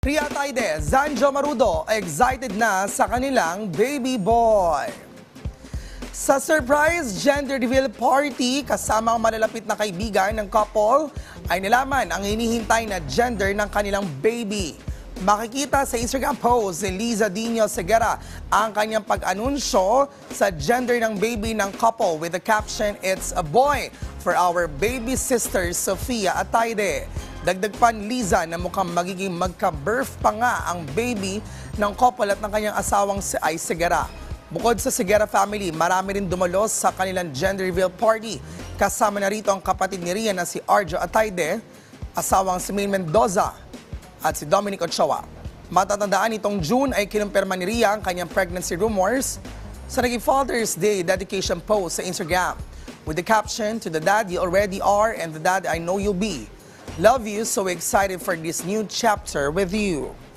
Ria Taide, Zanjo Marudo, excited na sa kanilang baby boy. Sa surprise gender reveal party, kasama ang malalapit na kaibigan ng couple, ay nilaman ang hinihintay na gender ng kanilang baby. Makikita sa Instagram post ni Liza Dino Segura ang kanyang pag-anunsyo sa gender ng baby ng couple with the caption, "It's a boy for our baby sister Sofia Ataide." Dagdag pa ni Liza na mukhang magiging magka-birth pa nga ang baby ng couple at ng kanyang asawang si Ay Segura. Bukod sa Segura family, marami rin dumalos sa kanilang gender reveal party. Kasama na rito ang kapatid ni Rian na si Arjo Ataide, asawang si Maine Mendoza at si Dominic Ochoa. Matatandaan itong June ay kinumpirma ni Ria ang kanyang pregnancy rumors sa naging Father's Day dedication post sa Instagram with the caption, "To the dad you already are and the dad I know you'll be. Love you, so excited for this new chapter with you."